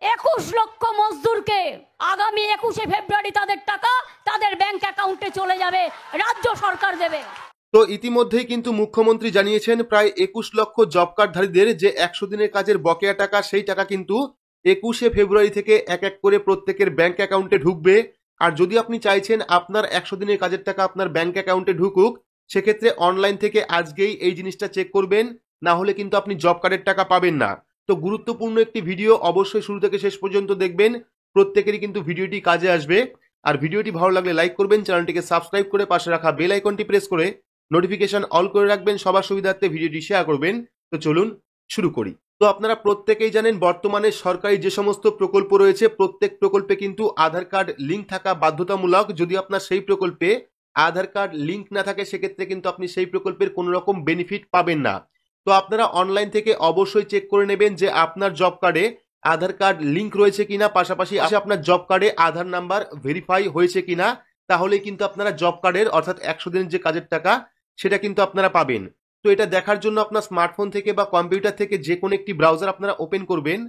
21 লক্ষ মজদুরকে আগামী 21শে ফেব্রুয়ারি তাদের টাকা তাদের ব্যাংক অ্যাকাউন্টে চলে যাবে, রাজ্য সরকার দেবে। তো ইতিমধ্যেই কিন্তু মুখ্যমন্ত্রী জানিয়েছেন প্রায় 21 লক্ষ জব কার্ডধারীদের যে 100 দিনের কাজের বকেয়া টাকা, সেই টাকা কিন্তু 21শে ফেব্রুয়ারি থেকে এক এক করে প্রত্যেকের ব্যাংক অ্যাকাউন্টে ঢুকবে। আর যদি আপনি চাইছেন আপনার 100 দিনের কাজের টাকা আপনার ব্যাংক অ্যাকাউন্টে ঢুকুক, সেক্ষেত্রে অনলাইন থেকে আজকেই এই জিনিসটা চেক করবেন, না হলে কিন্তু আপনি জব কার্ডের টাকা পাবেন না। তো গুরুত্বপূর্ণ একটি ভিডিও, অবশ্যই শুরু থেকে শেষ পর্যন্ত দেখবেন, প্রত্যেকেরই কিন্তু ভিডিওটি কাজে আসবে। আর ভিডিওটি ভালো লাগলে লাইক করবেন, চ্যানেলটিকে সাবস্ক্রাইব করে পাশে রাখা বেল আইকনটি প্রেস করে নোটিফিকেশন অল করে রাখবেন, সবার সুবিধার্থে ভিডিওটি শেয়ার করবেন। তো চলুন শুরু করি। তো আপনারা প্রত্যেকেই জানেন বর্তমানে সরকারি যে সমস্ত প্রকল্প রয়েছে প্রত্যেক প্রকল্পে কিন্তু আধার কার্ড লিঙ্ক থাকা বাধ্যতামূলক। যদি আপনার সেই প্রকল্পে আধার কার্ড লিঙ্ক না থাকে সেক্ষেত্রে কিন্তু আপনি সেই প্রকল্পের কোনো রকম বেনিফিট পাবেন না। তো আপনারা অনলাইন থেকে অবশ্যই চেক করে নেবেন যে আপনার জব কার্ডে আধার কার্ড লিঙ্ক রয়েছে কিনা, পাশাপাশি আপনার জব কার্ডে আধার নাম্বার ভেরিফাই হয়েছে কিনা, তাহলে কিন্তু আপনারা জব কার্ডের অর্থাৎ 100 দিনের যে কাজের টাকা সেটা কিন্তু আপনারা পাবেন। তো এটা দেখার জন্য আপনার স্মার্টফোন থেকে বা কম্পিউটার থেকে যে কোনো একটি ব্রাউজার আপনারা ওপেন করবেন।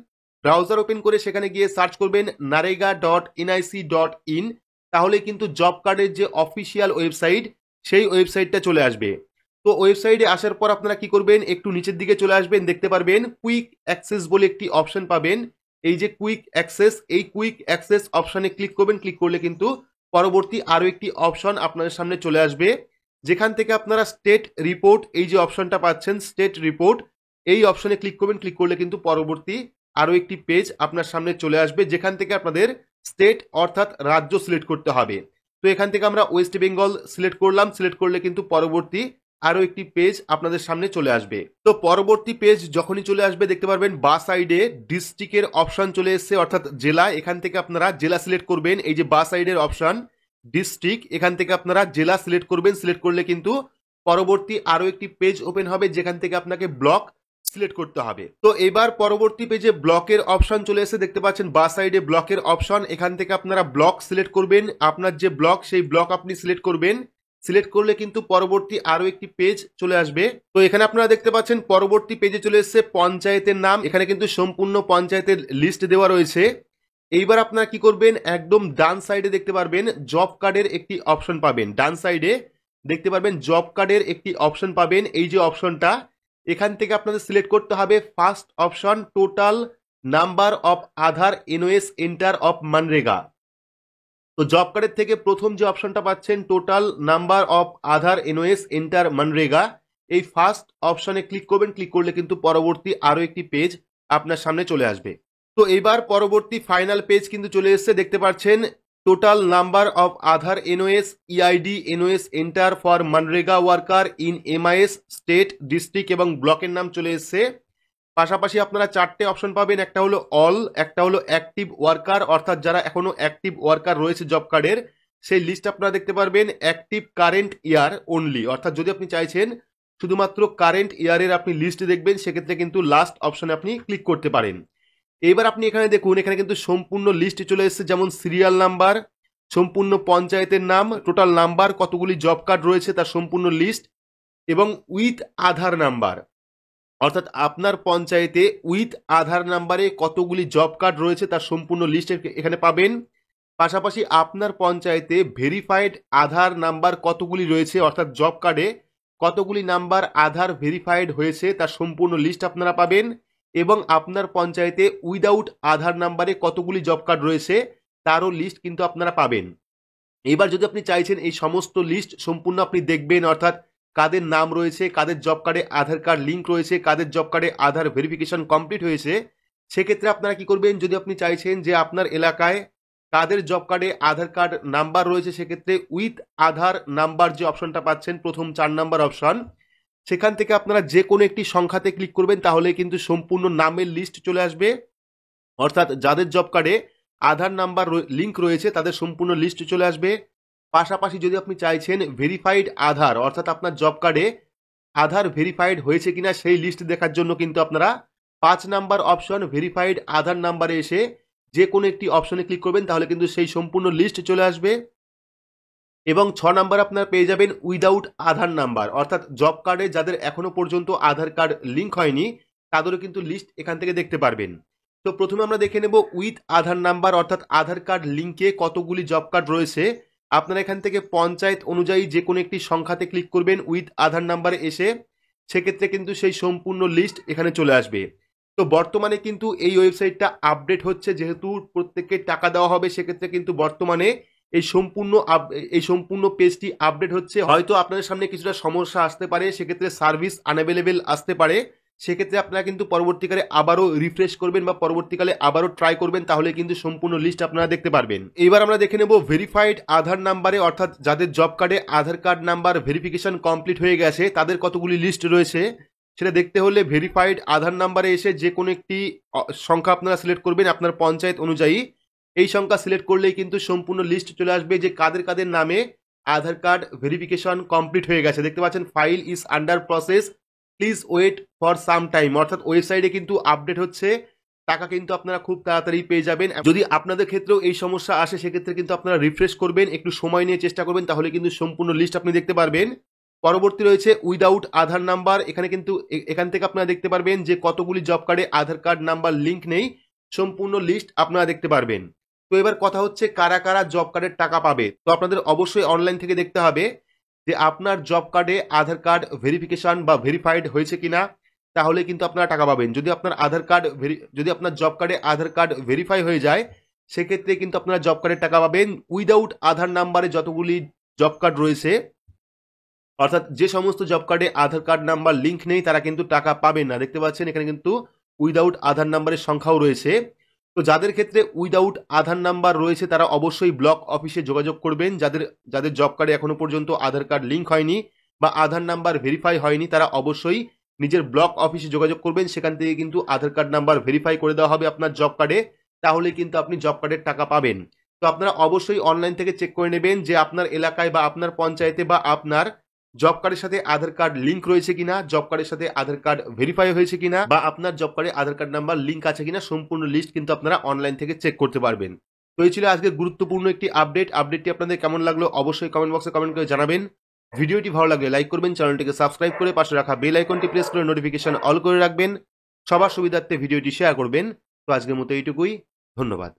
ব্রাউজার ওপেন করে সেখানে গিয়ে সার্চ করবেন narega.nic.in, তাহলে কিন্তু জব কার্ডের যে অফিসিয়াল ওয়েবসাইট সেই ওয়েবসাইটটা চলে আসবে। তো ওয়েবসাইটে আসার পর আপনারা কি করবেন, একটু নিচের দিকে চলে আসবেন, দেখতে পারবেন কুইক অ্যাক্সেস বলে একটি অপশন পাবেন। এই যে কুইক অ্যাক্সেস, এই কুইক অ্যাক্সেস অপশনে ক্লিক করবেন। ক্লিক করলে কিন্তু পরবর্তী আরও একটি অপশন আপনাদের সামনে চলে আসবে, যেখান থেকে আপনারা স্টেট রিপোর্ট, এই যে অপশনটা পাচ্ছেন স্টেট রিপোর্ট, এই অপশনে ক্লিক করবেন। ক্লিক করলে কিন্তু পরবর্তী আরও একটি পেজ আপনার সামনে চলে আসবে, যেখান থেকে আপনাদের স্টেট অর্থাৎ রাজ্য সিলেক্ট করতে হবে। তো এখান থেকে আমরা ওয়েস্ট বেঙ্গল সিলেক্ট করলাম। সিলেক্ট করলে কিন্তু পরবর্তী আরও একটি পেজ আপনাদের সামনে চলে আসবে। তো পরবর্তী পেজ যখনই চলে আসবে দেখতে পারবেন বা সাইডে ডিস্ট্রিক্টের অপশন চলে এসেছে অর্থাৎ জেলা। এখান থেকে আপনারা জেলা সিলেক্ট করবেন। এই যে বা সাইডের অপশন ডিস্ট্রিক্ট, এখান থেকে আপনারা জেলা সিলেক্ট করবেন। সিলেক্ট করলে কিন্তু পরবর্তী আরও একটি পেজ ওপেন হবে, যেখান থেকে আপনাকে ব্লক সিলেক্ট করতে হবে। তো এবার পরবর্তী পেজে ব্লকের অপশন চলে এসে দেখতে পাচ্ছেন বা সাইডে ব্লকের অপশন। এখান থেকে আপনারা ব্লক সিলেক্ট করবেন, আপনার যে ব্লক সেই ব্লক আপনি সিলেক্ট করবেন। সিলেক্ট করলে কিন্তু পরবর্তী আরও একটি পেজ চলে আসবে। তো এখানে আপনারা দেখতে পাচ্ছেন পরবর্তী পেজে চলে এসেছে পঞ্চায়েতের নাম। এখানে কিন্তু সম্পূর্ণ পঞ্চায়েতের লিস্ট দেওয়া রয়েছে। এইবার আপনারা কি করবেন, একদম ডান সাইডে দেখতে পারবেন জব কার্ডের একটি অপশন পাবেন। ডান সাইডে দেখতে পারবেন জব কার্ডের একটি অপশন পাবেন। এই যে অপশনটা, এখান থেকে আপনাদের সিলেক্ট করতে হবে first option total number of Aadhaar nos enter of MNREGA. তো জব কার্ডের থেকে প্রথম যে অপশনটা পাচ্ছেন total number of Aadhaar nos enter MNREGA, এই ফার্স্ট অপশনে ক্লিক করবেন। ক্লিক করলে কিন্তু পরবর্তী আরও একটি পেজ আপনার সামনে চলে আসবে। তো এবার পরবর্তী ফাইনাল পেজ কিন্তু চলে এসেছে, দেখতে পাচ্ছেন total number of Aadhaar nos EID nos enter for MNREGA worker in MIS state district এবং ব্লকের নাম চলে এসেছে। পাশাপাশি আপনারা চারটে অপশন পাবেন, একটা হলো অল, একটা হলো অ্যাক্টিভ ওয়ার্কার অর্থাৎ যারা এখনো অ্যাক্টিভ ওয়ার্কার রয়েছে জব কার্ডের সেই লিস্ট আপনারা দেখতে পারবেন, অ্যাক্টিভ কারেন্ট ইয়ার অনলি অর্থাৎ যদি আপনি চাইছেন শুধুমাত্র কারেন্ট ইয়ারের আপনি লিস্ট দেখবেন সেক্ষেত্রে কিন্তু লাস্ট অপশনে আপনি ক্লিক করতে পারেন। এবার আপনি এখানে দেখুন, এখানে কিন্তু সম্পূর্ণ লিস্ট চলে এসেছে, যেমন সিরিয়াল নাম্বার, সম্পূর্ণ পঞ্চায়েতের নাম, টোটাল নাম্বার কতগুলি জব কার্ড রয়েছে তার সম্পূর্ণ লিস্ট এবং উইথ আধার নাম্বার অর্থাৎ আপনার পঞ্চায়েতে উইথ আধার নাম্বারে কতগুলি জব কার্ড রয়েছে তার সম্পূর্ণ লিস্ট এখানে পাবেন। পাশাপাশি আপনার পঞ্চায়েতে ভেরিফাইড আধার নাম্বার কতগুলি রয়েছে অর্থাৎ জব কার্ডে কতগুলি নাম্বার আধার ভেরিফাইড হয়েছে তার সম্পূর্ণ লিস্ট আপনারা পাবেন এবং আপনার পঞ্চায়েতে উইদাউট আধার নাম্বারে কতগুলি জব কার্ড রয়েছে তারও লিস্ট কিন্তু আপনারা পাবেন। এবার যদি আপনি চাইছেন এই সমস্ত লিস্ট সম্পূর্ণ আপনি দেখবেন অর্থাৎ কাদের নাম রয়েছে, কাদের জব কার্ডে আধার কার্ড লিঙ্ক রয়েছে, কাদের জব কার্ডে আধার ভেরিফিকেশন কমপ্লিট হয়েছে, সেক্ষেত্রে আপনারা কি করবেন, যদি আপনি চাইছেন যে আপনার এলাকায় কাদের জব কার্ডে আধার কার্ড নাম্বার রয়েছে সেক্ষেত্রে উইথ আধার নাম্বার যে অপশনটা পাচ্ছেন প্রথম 4 নাম্বার অপশন, সেখান থেকে আপনারা যে কোনো একটি সংখ্যাতে ক্লিক করবেন তাহলে কিন্তু সম্পূর্ণ নামের লিস্ট চলে আসবে অর্থাৎ যাদের জব কার্ডে আধার নাম্বার লিঙ্ক রয়েছে তাদের সম্পূর্ণ লিস্ট চলে আসবে। পাশাপাশি যদি আপনি চাইছেন ভেরিফাইড আধার অর্থাৎ আপনার জব কার্ডে আধার ভেরিফাইড হয়েছে কিনা সেই লিস্ট দেখার জন্য কিন্তু আপনারা 5 নাম্বার অপশন ভেরিফাইড আধার নাম্বারে এসে যে কোনো একটি অপশনে ক্লিক করবেন তাহলে কিন্তু সেই সম্পূর্ণ লিস্ট চলে আসবে এবং 6 নাম্বার আপনারা পেয়ে যাবেন উইদাউট আধার নাম্বার অর্থাৎ জব কার্ডে যাদের এখনো পর্যন্ত আধার কার্ড লিঙ্ক হয়নি তাদেরও কিন্তু লিস্ট এখান থেকে দেখতে পারবেন। তো প্রথমে আমরা দেখে নেব উইথ আধার নাম্বার অর্থাৎ আধার কার্ড লিঙ্কে কতগুলি জব কার্ড রয়েছে। আপনারা এখান থেকে পঞ্চায়েত অনুযায়ী যে কোনো একটি সংখ্যাতে ক্লিক করবেন উইথ আধার নাম্বারে এসে, সেক্ষেত্রে কিন্তু সেই সম্পূর্ণ লিস্ট এখানে চলে আসবে। তো বর্তমানে কিন্তু এই ওয়েবসাইটটা আপডেট হচ্ছে, যেহেতু প্রত্যেককে টাকা দেওয়া হবে, সেক্ষেত্রে কিন্তু বর্তমানে এই সম্পূর্ণ পেজটি আপডেট হচ্ছে। হয়তো আপনাদের সামনে কিছুটা সমস্যা আসতে পারে, সেক্ষেত্রে সার্ভিস আনঅ্যাভেলেবেল আসতে পারে, সেক্ষেত্রে আপনারা কিন্তু পরবর্তীকালে আবারও রিফ্রেশ করবেন বা পরবর্তীকালে আবারও ট্রাই করবেন, তাহলে কিন্তু সম্পূর্ণ লিস্ট আপনারা দেখতে পারবেন। এবার আমরা দেখে নেব ভেরিফাইড আধার নাম্বারে, অর্থাৎ যাদের জব কার্ডে আধার কার্ড নাম্বার ভেরিফিকেশন কমপ্লিট হয়ে গেছে তাদের কতগুলি লিস্ট রয়েছে সেটা দেখতে হলে ভেরিফাইড আধার নাম্বারে এসে যে কোনো একটি সংখ্যা আপনারা সিলেক্ট করবেন আপনার পঞ্চায়েত অনুযায়ী। এই সংখ্যা সিলেক্ট করলেই কিন্তু সম্পূর্ণ লিস্ট চলে আসবে যে কাদের কাদের নামে আধার কার্ড ভেরিফিকেশন কমপ্লিট হয়ে গেছে। দেখতে পাচ্ছেন file is under process, please wait for some time, অর্থাৎ ওয়েবসাইটে কিন্তু আপডেট হচ্ছে, টাকা কিন্তু আপনারা খুব তাড়াতাড়ি পেয়ে যাবেন। যদি আপনাদের ক্ষেত্রেও এই সমস্যা আসে সেক্ষেত্রে কিন্তু আপনারা রিফ্রেশ করবেন, একটু সময় নিয়ে চেষ্টা করবেন, তাহলে কিন্তু সম্পূর্ণ লিস্ট আপনি দেখতে পারবেন। পরবর্তী রয়েছে উইদাউট আধার নাম্বার, এখানে কিন্তু এখান থেকে আপনারা দেখতে পারবেন যে কতগুলি জব কার্ডে আধার কার্ড নাম্বার লিঙ্ক নেই, সম্পূর্ণ লিস্ট আপনারা দেখতে পারবেন। তো এবার কথা হচ্ছে কারা কারা জব কার্ডের টাকা পাবে। তো আপনাদের অবশ্যই অনলাইন থেকে দেখতে হবে যে আপনার জব কার্ডে আধার কার্ড ভেরিফিকেশন বা ভেরিফাইড হয়েছে কিনা, তাহলে কিন্তু আপনারা টাকা পাবেন। যদি আপনার জব কার্ডে আধার কার্ড ভেরিফাই হয়ে যায় সেক্ষেত্রে কিন্তু আপনারা জব কার্ডের টাকা পাবেন। উইদাউট আধার নাম্বারে যতগুলি জব কার্ড রয়েছে, অর্থাৎ যে সমস্ত জব কার্ডে আধার কার্ড নাম্বার লিঙ্ক নেই তারা কিন্তু টাকা পাবেন না। দেখতে পাচ্ছেন এখানে কিন্তু উইদাউট আধার নাম্বারের সংখ্যাও রয়েছে। তো যাদের ক্ষেত্রে উইদাউট আধার নাম্বার রয়েছে তারা অবশ্যই ব্লক অফিসে যোগাযোগ করবেন। যাদের জব কার্ডে এখনো পর্যন্ত আধার কার্ড লিঙ্ক হয়নি বা আধার নাম্বার ভেরিফাই হয়নি তারা অবশ্যই নিজের ব্লক অফিসে যোগাযোগ করবেন, সেখান থেকে কিন্তু আধার কার্ড নাম্বার ভেরিফাই করে দেওয়া হবে আপনার জব কার্ডে, তাহলে কিন্তু আপনি জব কার্ডের টাকা পাবেন। তো আপনারা অবশ্যই অনলাইন থেকে চেক করে নেবেন যে আপনার এলাকায় বা আপনার পঞ্চায়েতে বা আপনার জব কার্ডের সাথে আধার কার্ড লিঙ্ক রয়েছে কিনা, জব কার্ডের সাথে আধার কার্ড ভেরিফাই হয়েছে কিনা, বা আপনার জব কার্ডে আধার কার্ড নাম্বার লিঙ্ক আছে কিনা, সম্পূর্ণ লিস্ট কিন্তু আপনারা অনলাইন থেকে চেক করতে পারবেন। তো এই ছিল আজকে গুরুত্বপূর্ণ একটি আপডেটটি আপনাদের কেমন লাগলো অবশ্যই কমেন্ট বক্সে কমেন্ট করে জানাবেন। ভিডিওটি ভালো লাগলে লাইক করবেন, চ্যানেলটিকে সাবস্ক্রাইব করে পাশে রাখা বেল আইকনটি প্রেস করে নোটিফিকেশন অল করে রাখবেন, সবার সুবিধার্থে ভিডিওটি শেয়ার করবেন। তো আজকের মতো এইটুকুই, ধন্যবাদ।